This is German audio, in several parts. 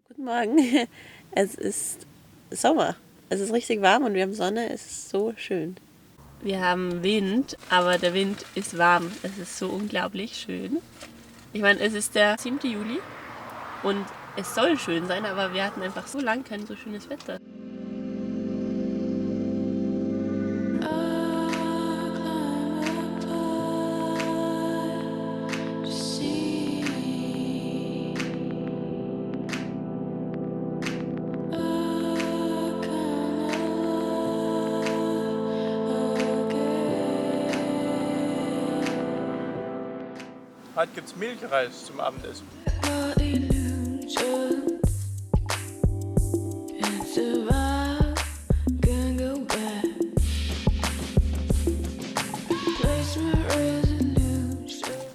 Guten Morgen. Es ist Sommer. Es ist richtig warm und wir haben Sonne. Es ist so schön. Wir haben Wind, aber der Wind ist warm. Es ist so unglaublich schön. Ich meine, es ist der 7. Juli und es soll schön sein, aber wir hatten einfach so lange kein so schönes Wetter. Heute gibt es Milchreis zum Abendessen.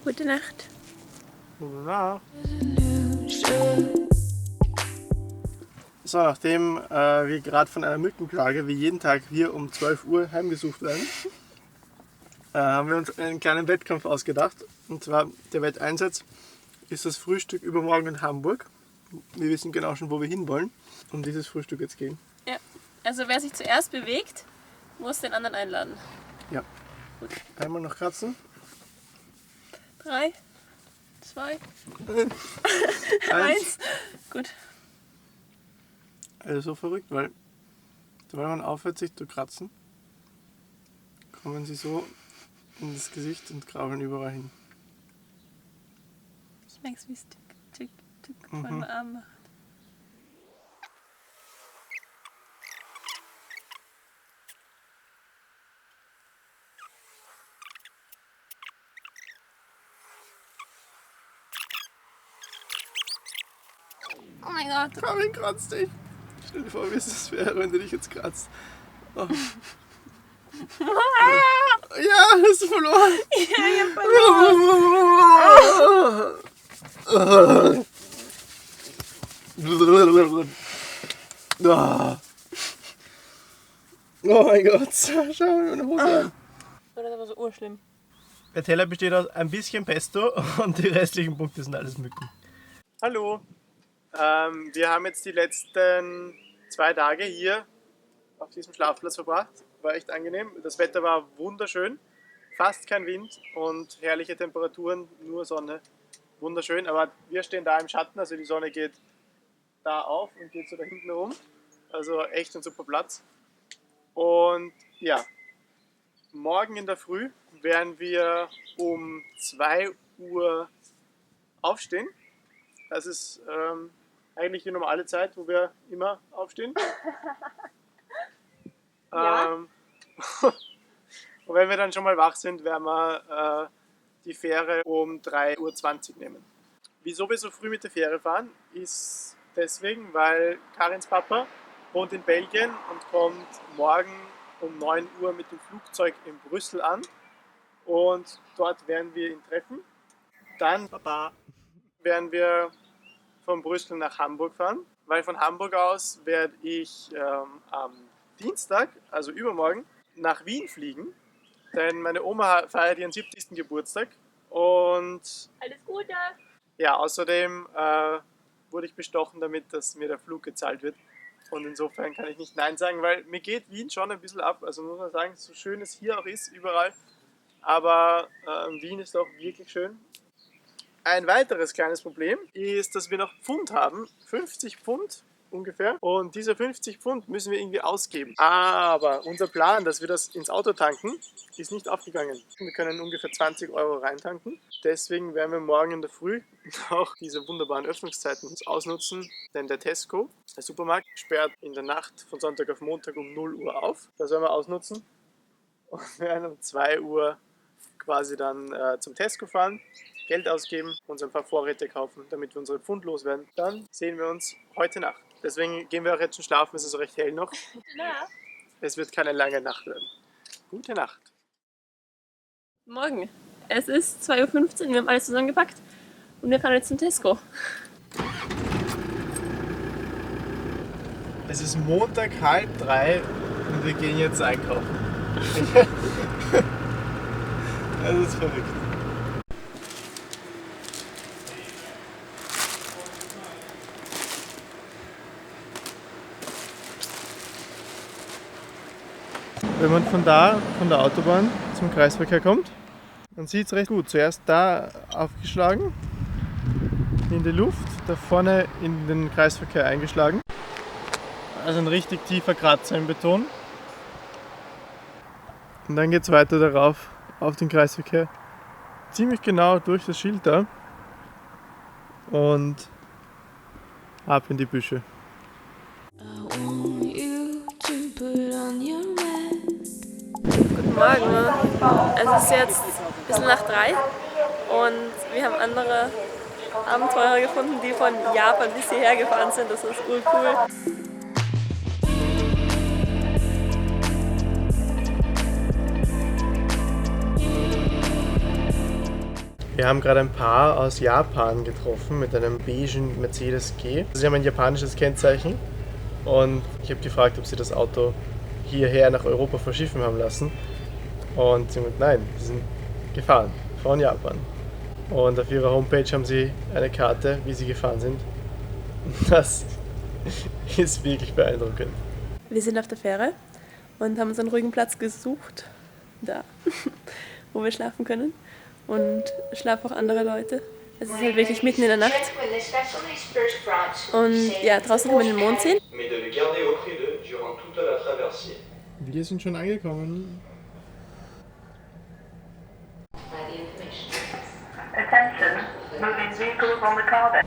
Gute Nacht. Gute Nacht. So, nachdem wir gerade von einer Mückenplage wie jeden Tag hier um 12 Uhr heimgesucht werden, haben wir uns einen kleinen Wettkampf ausgedacht. Und zwar der Wetteinsatz ist das Frühstück übermorgen in Hamburg. Wir wissen genau schon, wo wir hinwollen. Um dieses Frühstück jetzt gehen. Ja, also wer sich zuerst bewegt, muss den anderen einladen. Ja. Gut. Einmal noch kratzen. 3, 2, 1. 1. Gut. Also so verrückt, weil wenn man aufhört sich zu kratzen, kommen sie so in das Gesicht und krabbeln überall hin. Ich merke es, wie es tick, tick, tick vor meinem Arm macht. Oh mein Gott. Karin kratzt dich. Stell dir vor, wie es wäre, wenn du dich jetzt kratzt. Oh. Ja, hast du verloren. Ja, ich hab verloren. Oh mein Gott, schau mir meine Hose an. Das ist aber so urschlimm. Der Teller besteht aus ein bisschen Pesto und die restlichen Punkte sind alles Mücken. Hallo, wir haben jetzt die letzten 2 Tage hier auf diesem Schlafplatz verbracht. War echt angenehm. Das Wetter war wunderschön, fast kein Wind und herrliche Temperaturen, nur Sonne. Wunderschön, aber wir stehen da im Schatten, also die Sonne geht da auf und geht so da hinten rum. Also echt ein super Platz. Und ja, morgen in der Früh werden wir um 2 Uhr aufstehen. Das ist eigentlich die normale Zeit, wo wir immer aufstehen. Ja. Und wenn wir dann schon mal wach sind, werden wir die Fähre um 3:20 Uhr nehmen. Wieso wir so früh mit der Fähre fahren, ist deswegen, weil Karins Papa wohnt in Belgien und kommt morgen um 9 Uhr mit dem Flugzeug in Brüssel an. Und dort werden wir ihn treffen. Dann werden wir von Brüssel nach Hamburg fahren, weil von Hamburg aus werde ich am Dienstag, also übermorgen, nach Wien fliegen, denn meine Oma feiert ihren 70. Geburtstag und Alles Gute. ja, außerdem wurde ich bestochen damit, dass mir der Flug gezahlt wird und insofern kann ich nicht Nein sagen, weil mir geht Wien schon ein bisschen ab, also muss man sagen, so schön es hier auch ist, überall, aber Wien ist auch wirklich schön. Ein weiteres kleines Problem ist, dass wir noch Pfund haben, 50 Pfund ungefähr. Und diese 50 Pfund müssen wir irgendwie ausgeben. Aber unser Plan, dass wir das ins Auto tanken, ist nicht aufgegangen. Wir können ungefähr 20 Euro reintanken. Deswegen werden wir morgen in der Früh auch diese wunderbaren Öffnungszeiten ausnutzen. Denn der Tesco, der Supermarkt, sperrt in der Nacht von Sonntag auf Montag um 0 Uhr auf. Das werden wir ausnutzen. Und werden um 2 Uhr quasi dann zum Tesco fahren, Geld ausgeben, uns ein paar Vorräte kaufen, damit wir unsere Pfund loswerden. Dann sehen wir uns heute Nacht. Deswegen gehen wir auch jetzt schon schlafen, es ist recht hell noch. Ja. Es wird keine lange Nacht werden. Gute Nacht. Morgen. Es ist 2:15 Uhr, wir haben alles zusammengepackt und wir fahren jetzt zum Tesco. Es ist Montag 2:30 und wir gehen jetzt einkaufen. Das ist verrückt. Wenn man von der Autobahn zum Kreisverkehr kommt, dann sieht es recht gut. Zuerst da aufgeschlagen, in die Luft, da vorne in den Kreisverkehr eingeschlagen. Also ein richtig tiefer Kratzer im Beton. Und dann geht es weiter darauf, auf den Kreisverkehr. Ziemlich genau durch das Schild da. Und ab in die Büsche. Guten Morgen. Es ist jetzt ein bisschen nach 3 und wir haben andere Abenteurer gefunden, die von Japan bis hierher gefahren sind. Das ist cool. Wir haben gerade ein Paar aus Japan getroffen mit einem beigen Mercedes G. Sie haben ein japanisches Kennzeichen und ich habe gefragt, ob sie das Auto hierher nach Europa verschiffen haben lassen. Und sie haben gesagt, nein, sie sind gefahren von Japan. Und auf ihrer Homepage haben sie eine Karte, wie sie gefahren sind. Das ist wirklich beeindruckend. Wir sind auf der Fähre und haben uns einen ruhigen Platz gesucht, da, wo wir schlafen können. Und schlafen auch andere Leute. Es ist halt wirklich mitten in der Nacht. Und ja, draußen kann man den Mond sehen. Wir sind schon angekommen. Attention, moving vehicles on the car deck.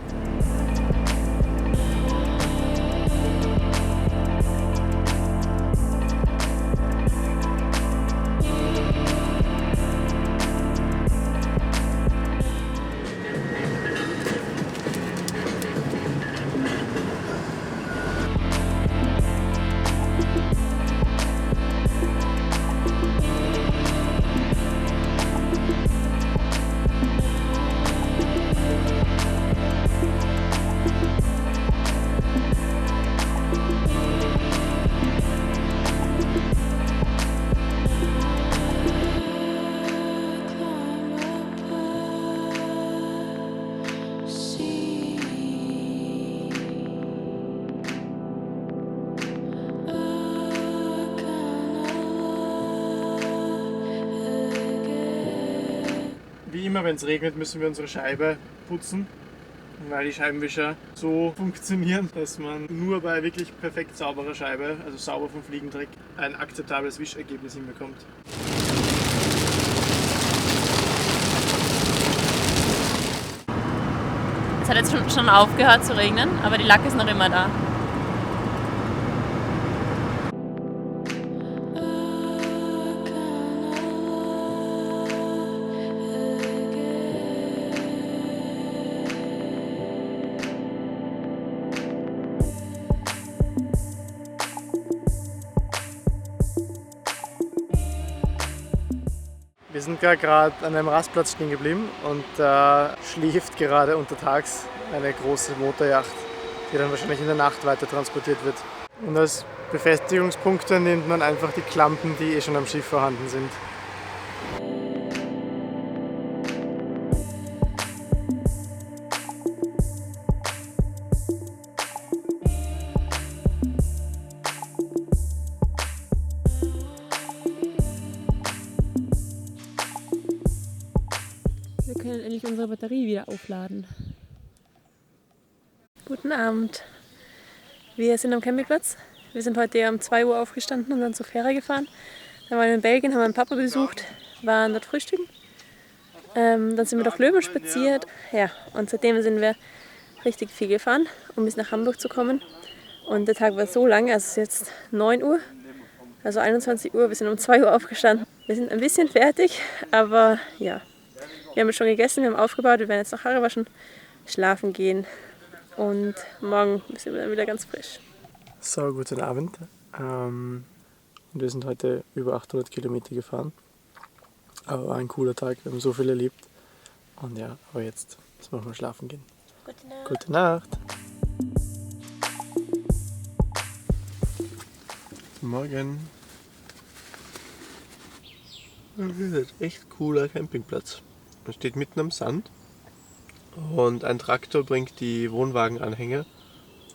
Wie immer, wenn es regnet, müssen wir unsere Scheibe putzen, weil die Scheibenwischer so funktionieren, dass man nur bei wirklich perfekt sauberer Scheibe, also sauber vom Fliegendreck, ein akzeptables Wischergebnis hinbekommt. Es hat jetzt schon aufgehört zu regnen, aber die Lacke ist noch immer da. Wir sind gerade an einem Rastplatz stehen geblieben und da schläft gerade untertags eine große Motorjacht, die dann wahrscheinlich in der Nacht weiter transportiert wird. Und als Befestigungspunkte nimmt man einfach die Klampen, die schon am Schiff vorhanden sind. Wir können endlich unsere Batterie wieder aufladen. Guten Abend. Wir sind am Campingplatz. Wir sind heute um 2 Uhr aufgestanden und dann zur Fähre gefahren. Dann waren wir in Belgien, haben meinen Papa besucht, waren dort frühstücken. Dann sind wir durch Löwen spaziert. Ja, und seitdem sind wir richtig viel gefahren, um bis nach Hamburg zu kommen. Und der Tag war so lang, also es ist jetzt 9 Uhr, also 21 Uhr. Wir sind um 2 Uhr aufgestanden. Wir sind ein bisschen fertig, aber ja. Wir haben jetzt schon gegessen, wir haben aufgebaut, wir werden jetzt nach Haare waschen, schlafen gehen und morgen sind wir dann wieder ganz frisch. So, guten Abend. Wir sind heute über 800 Kilometer gefahren. Aber war ein cooler Tag, wir haben so viel erlebt. Und ja, aber jetzt machen wir schlafen gehen. Gute Nacht. Gute Nacht. Morgen. Das ist echt cooler Campingplatz. Man steht mitten am Sand und ein Traktor bringt die Wohnwagenanhänger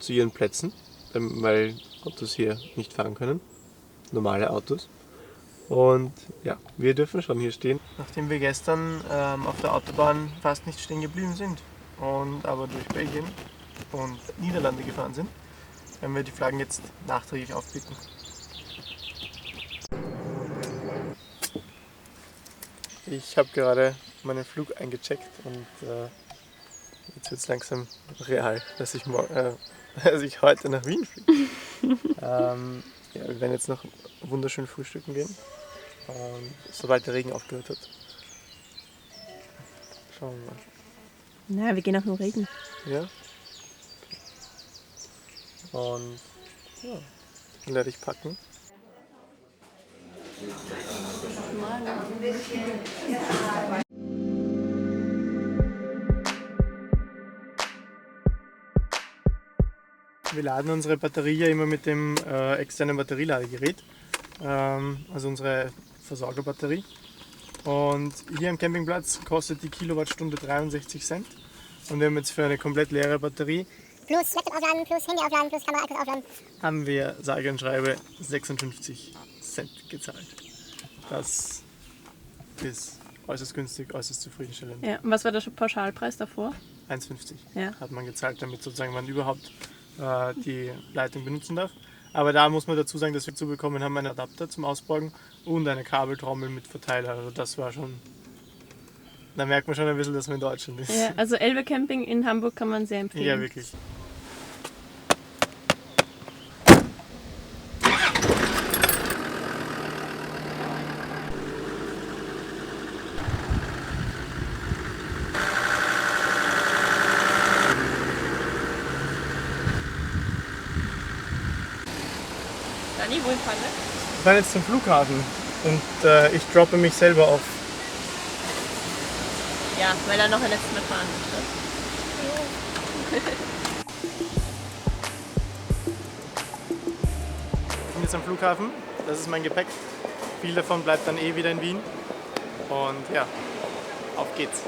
zu ihren Plätzen, weil Autos hier nicht fahren können, normale Autos. Und ja, wir dürfen schon hier stehen. Nachdem wir gestern auf der Autobahn fast nicht stehen geblieben sind und aber durch Belgien und Niederlande gefahren sind, werden wir die Flaggen jetzt nachträglich aufpicken. Ich habe gerade meinen Flug eingecheckt und jetzt wird es langsam real, dass ich heute nach Wien fliege. Ja, wir werden jetzt noch wunderschön frühstücken gehen, sobald der Regen aufgehört hat. Schauen wir mal. Na, wir gehen auch nur Regen. Ja? Und ja, dann werde ich packen. Wir laden unsere Batterie ja immer mit dem externen Batterieladegerät, also unsere Versorgerbatterie. Und hier am Campingplatz kostet die Kilowattstunde 63 Cent. Und wir haben jetzt für eine komplett leere Batterie plus Laptop aufladen, plus Handy aufladen, plus Kamera aufladen, haben wir sage und schreibe 56 Cent gezahlt. Das ist äußerst günstig, äußerst zufriedenstellend. Ja, und was war der Pauschalpreis davor? 1,50 Ja. hat man gezahlt, damit sozusagen man überhaupt die Leitung benutzen darf. Aber da muss man dazu sagen, dass wir dazu bekommen haben einen Adapter zum Ausborgen und eine Kabeltrommel mit Verteiler. Also das war schon, da merkt man schon ein bisschen, dass man in Deutschland ist. Ja, also Elbe Camping in Hamburg kann man sehr empfehlen. Ja, wirklich. Dani, wohin fahren wir? Wir fahren jetzt zum Flughafen und ich droppe mich selber auf. Ja, weil er noch ein letztes Mal fahren möchte. Ich bin jetzt am Flughafen, das ist mein Gepäck. Viel davon bleibt dann wieder in Wien. Und ja, auf geht's.